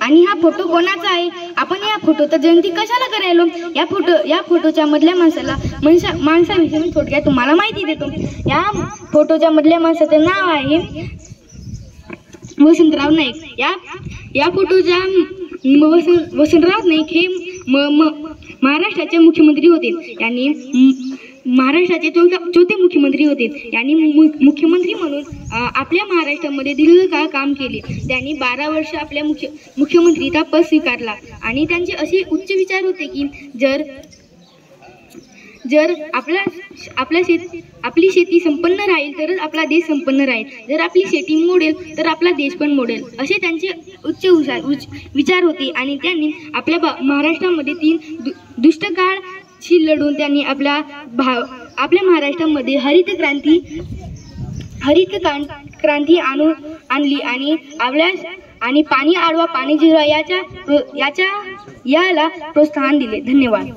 आणि हा फोटो कोणाचा आहे? आपण या फोटोचा जयंती कशाला करायलो? या फोटोच्या मधल्या माणसाविषयी मी थोडक्यात तुम्हाला माहिती देतो. या फोटोच्या मधल्या माणसाचं नाव आहे वसंतराव नाईक. या फोटोच्या वसंतराव नाईक हे महाराष्ट्राचे मुख्यमंत्री होते. यांनी महाराष्ट्राचे चौथे मुख्यमंत्री होते. यांनी मुख्यमंत्री म्हणून आपल्या महाराष्ट्रामध्ये दीर्घकाळ काम केले. त्यांनी 12 वर्ष आपल्या मुख्यमंत्रीचा पद स्वीकारला आणि त्यांचे असे उच्च विचार होते की जर आपली शेती संपन्न राहील तरच आपला देश संपन्न राहील. जर आपली शेती मोडेल तर आपला देश पण मोडेल, असे त्यांचे उच्च विचार होते. आणि त्यांनी आपल्या महाराष्ट्रामध्ये 3 दुष्टकाळशी लढून त्यांनी आपल्या महाराष्ट्रामध्ये हरित क्रांती आणली आणि पाणी अडवा पाणी जिरवा याला प्रोत्साहन दिले. धन्यवाद.